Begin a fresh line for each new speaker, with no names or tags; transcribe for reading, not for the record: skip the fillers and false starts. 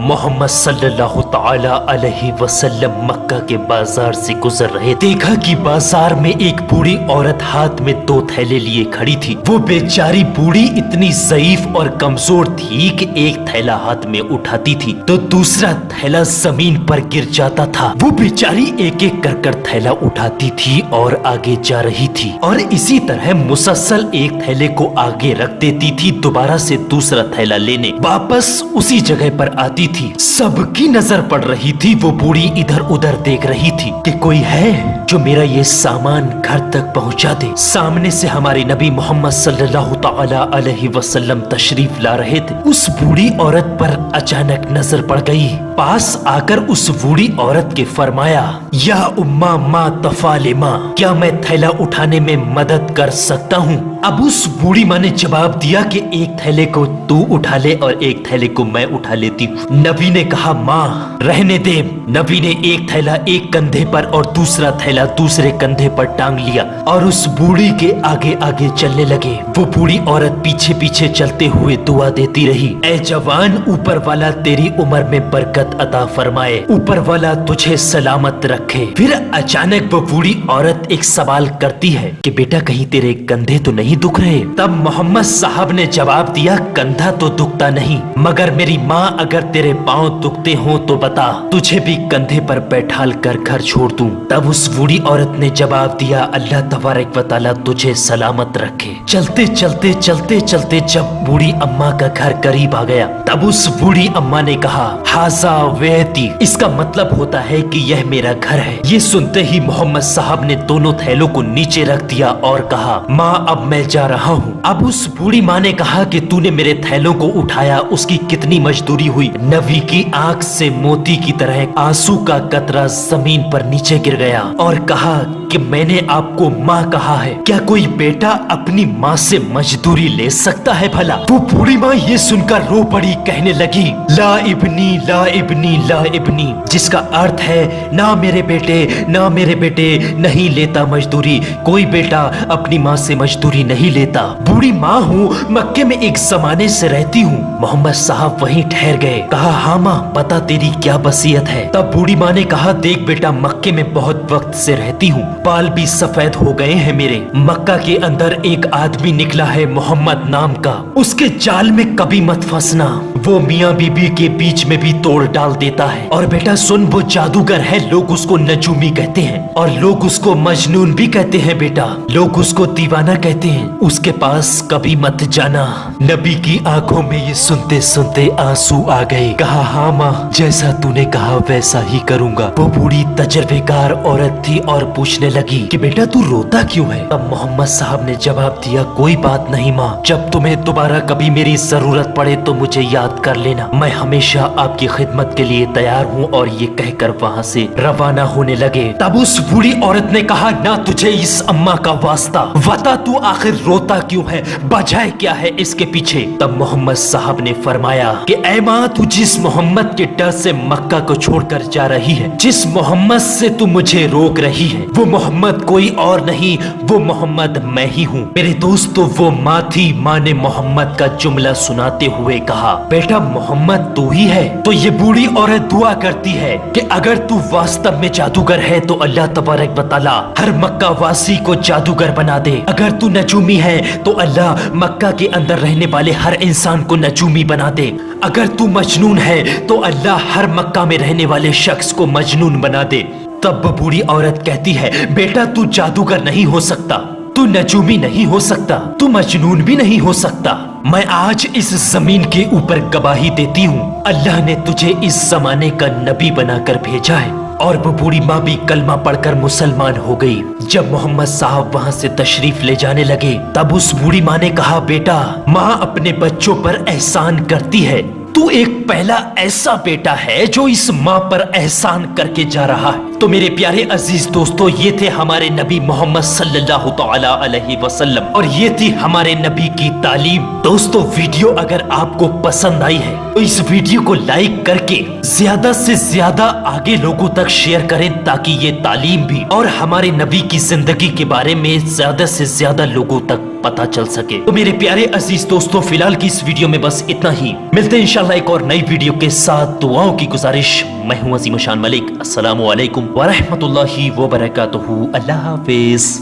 मोहम्मद सल्लल्लाहु ताला अलैहि वसल्लम मक्का के बाजार से गुजर रहे, देखा कि बाजार में एक बूढ़ी औरत हाथ में 2 थैले लिए खड़ी थी। वो बेचारी बूढ़ी इतनी ज़ईफ और कमजोर थी कि एक थैला हाथ में उठाती थी तो दूसरा थैला जमीन पर गिर जाता था। वो बेचारी एक एक कर थैला उठाती थी और आगे जा रही थी और इसी तरह मुसलसल एक थैले को आगे रख देती थी, दोबारा से दूसरा थैला लेने वापस उसी जगह पर आती थी। सबकी नजर पड़ रही थी। वो बूढ़ी इधर उधर देख रही थी कि कोई है जो मेरा ये सामान घर तक पहुंचा दे। सामने से हमारे नबी मोहम्मद सल्लल्लाहु ताला अलैहि वसल्लम तशरीफ ला रहे थे। उस बूढ़ी औरत पर अचानक नजर पड़ गई। पास आकर उस बूढ़ी औरत के फरमाया, या उम्मा मा तफालिमा, क्या मैं थैला उठाने में मदद कर सकता हूँ? अब उस बूढ़ी माँ ने जवाब दिया कि एक थैले को तू उठा ले और एक थैले को मैं उठा लेती हूँ। नबी ने कहा, माँ रहने दे। नबी ने एक थैला एक कंधे पर और दूसरा थैला दूसरे कंधे पर टांग लिया और उस बूढ़ी के आगे आगे चलने लगे। वो बूढ़ी औरत पीछे पीछे चलते हुए दुआ देती रही, ऐ जवान, ऊपर वाला तेरी उम्र में बरकत अता फरमाए, ऊपर वाला तुझे सलामत रखे। फिर अचानक वो बूढ़ी औरत एक सवाल करती है कि बेटा कहीं तेरे कंधे तो नहीं दुख रहे? तब मोहम्मद साहब ने जवाब दिया, कंधा तो दुखता नहीं, मगर मेरी माँ अगर तेरे पाँव दुखते हो तो बता, तुझे भी कंधे पर बैठाल कर घर छोड़ दूं। तब उस बूढ़ी औरत ने जवाब दिया, अल्लाह तबारक व तआला तुझे सलामत रखे। चलते चलते चलते चलते जब बूढ़ी अम्मा का घर करीब आ गया तब उस बूढ़ी अम्मा ने कहा, हाजा वेती, इसका मतलब होता है कि यह मेरा घर है। ये सुनते ही मोहम्मद साहब ने दोनों थैलों को नीचे रख दिया और कहा, माँ अब मैं जा रहा हूँ। अब उस बूढ़ी माँ ने कहा कि तूने मेरे थैलों को उठाया, उसकी कितनी मजदूरी हुई? नबी की आंख से मोती की तरह आंसू का कतरा जमीन पर नीचे गिर गया और कहा कि मैंने आपको माँ कहा है, क्या कोई बेटा अपनी माँ से मजदूरी ले सकता है भला? वो बूढ़ी माँ ये सुनकर रो पड़ी, कहने लगी, ला इब्नी ला इब्नी ला इब्नी, जिसका अर्थ है ना मेरे बेटे ना मेरे बेटे नहीं लेता मजदूरी, कोई बेटा अपनी माँ से मजदूरी नहीं लेता। बूढ़ी माँ हूँ, मक्के में एक जमाने से रहती हूँ। मोहम्मद साहब वहीं ठहर गए। कहा, हाँ माँ बता तेरी क्या वसीयत है? तब बूढ़ी माँ ने कहा, देख बेटा मक्के में बहुत वक्त से रहती हूँ, बाल भी सफेद हो गए हैं मेरे। मक्का के अंदर एक आदमी निकला है मोहम्मद नाम का, उसके जाल में कभी मत फंसना, वो मियाँ बीबी के बीच में भी तोड़ डाल देता है। और बेटा सुन, वो जादूगर है, लोग उसको नजूमी कहते हैं और लोग उसको मजनून भी कहते हैं बेटा, लोग उसको दीवाना कहते हैं, उसके पास कभी मत जाना। नबी की आंखों में ये सुनते सुनते आंसू आ गए। कहा, हाँ माँ जैसा तूने कहा वैसा ही करूँगा। वो बूढ़ी तजर्बेकार औरत थी और पूछने लगी कि बेटा तू रोता क्यों है? तब मोहम्मद साहब ने जवाब दिया, कोई बात नहीं माँ, जब तुम्हें दोबारा कभी मेरी जरूरत पड़े तो मुझे याद कर लेना, मैं हमेशा आपकी खिदमत के लिए तैयार हूँ। और ये कहकर वहाँ से रवाना होने लगे। तब उस बूढ़ी औरत ने कहा, ना तुझे इस अम्मा का वास्ता, बता तू आखिर रोता क्यों है, वजह क्या है इसके पीछे? तब मोहम्मद साहब ने फरमाया कि ऐ माँ, तू जिस मोहम्मद के डर से मक्का को छोड़कर जा रही है, जिस मोहम्मद से तू मुझे रोक रही है, वो मोहम्मद कोई और नहीं, वो मोहम्मद मैं ही हूँ। मेरे दोस्तों वो माँ थी। माँ ने मोहम्मद का जुमला सुनाते हुए कहा, बेटा मोहम्मद तू ही है। तो ये बूढ़ी औरत दुआ करती है कि अगर तू वास्तव में जादूगर है तो अल्लाह तबारक व तआला हर मक्का वासी को जादूगर बना दे। अगर तू नजूमी है तो अल्लाह मक्का के अंदर रहने वाले हर इंसान को नजूमी बना दे। अगर तू मजनून है तो अल्लाह हर मक्का में रहने वाले शख्स को मजनून बना दे। तब बूढ़ी औरत कहती है, बेटा तू जादूगर नहीं हो सकता, तू नजूमी नहीं हो सकता, तू मजनून भी नहीं हो सकता। मैं आज इस जमीन के ऊपर गवाही देती हूँ, अल्लाह ने तुझे इस जमाने का नबी बनाकर भेजा है। और वो बूढ़ी माँ भी कलमा पढ़कर मुसलमान हो गई। जब मोहम्मद साहब वहाँ से तशरीफ ले जाने लगे तब उस बूढ़ी माँ ने कहा, बेटा माँ अपने बच्चों पर एहसान करती है, तू एक पहला ऐसा बेटा है जो इस माँ पर एहसान करके जा रहा है। تو میرے پیارے عزیز دوستو، یہ تھے ہمارے نبی محمد صلی اللہ تعالی علیہ وسلم اور یہ تھی ہمارے نبی کی تعلیم۔ دوستو ویڈیو اگر آپ کو پسند آئی ہے تو اس ویڈیو کو لائک کر کے زیادہ سے زیادہ آگے لوگوں تک شیئر کریں تاکہ یہ تعلیم بھی اور ہمارے نبی کی زندگی کے بارے میں زیادہ سے زیادہ لوگوں تک پتہ چل سکے۔ تو میرے پیارے عزیز دوستو فی الحال کی اس ویڈیو میں بس اتنا ہی، ملتے ہیں انشاءاللہ ایک اور نئی ویڈیو کے ساتھ۔ دعاؤں کی گزارش، میں ہوں عظیم الشان ملک، السلام علیکم ورحمۃ اللہ وبرکاتہ، اللہ حافظ۔